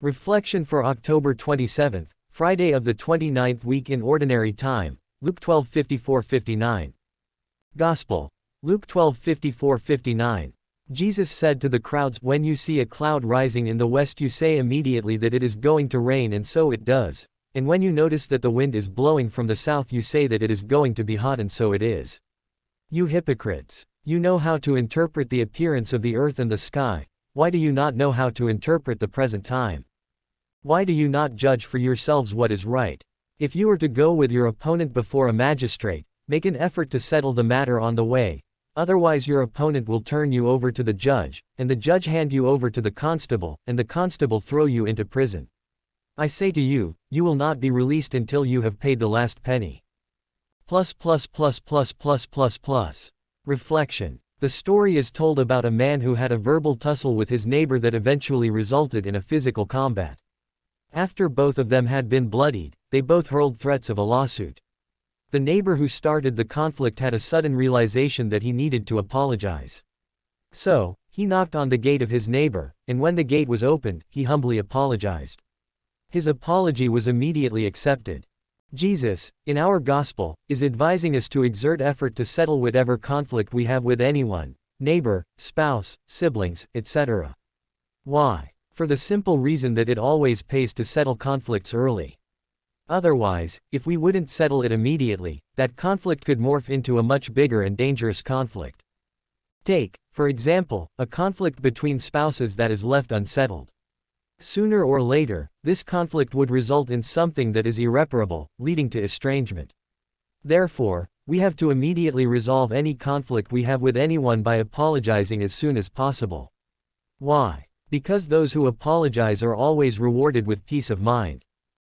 Reflection for October 27th, Friday of the 29th week in Ordinary Time, Luke 12:54-59. Gospel. Luke 12:54-59. Jesus said to the crowds, "When you see a cloud rising in the west, you say immediately that it is going to rain, and so it does. And when you notice that the wind is blowing from the south, you say that it is going to be hot, and so it is. You hypocrites! You know how to interpret the appearance of the earth and the sky. Why do you not know how to interpret the present time? Why do you not judge for yourselves what is right? If you are to go with your opponent before a magistrate, make an effort to settle the matter on the way. Otherwise your opponent will turn you over to the judge, and the judge hand you over to the constable, and the constable throw you into prison. I say to you, you will not be released until you have paid the last penny." Reflection. The story is told about a man who had a verbal tussle with his neighbor that eventually resulted in a physical combat. After both of them had been bloodied, they both hurled threats of a lawsuit. The neighbor who started the conflict had a sudden realization that he needed to apologize. So, he knocked on the gate of his neighbor, and when the gate was opened, he humbly apologized. His apology was immediately accepted. Jesus, in our gospel, is advising us to exert effort to settle whatever conflict we have with anyone, neighbor, spouse, siblings, etc. Why? For the simple reason that it always pays to settle conflicts early. Otherwise, if we wouldn't settle it immediately, that conflict could morph into a much bigger and dangerous conflict. Take, for example, a conflict between spouses that is left unsettled. Sooner or later, this conflict would result in something that is irreparable, leading to estrangement. Therefore, we have to immediately resolve any conflict we have with anyone by apologizing as soon as possible. Why? Because those who apologize are always rewarded with peace of mind.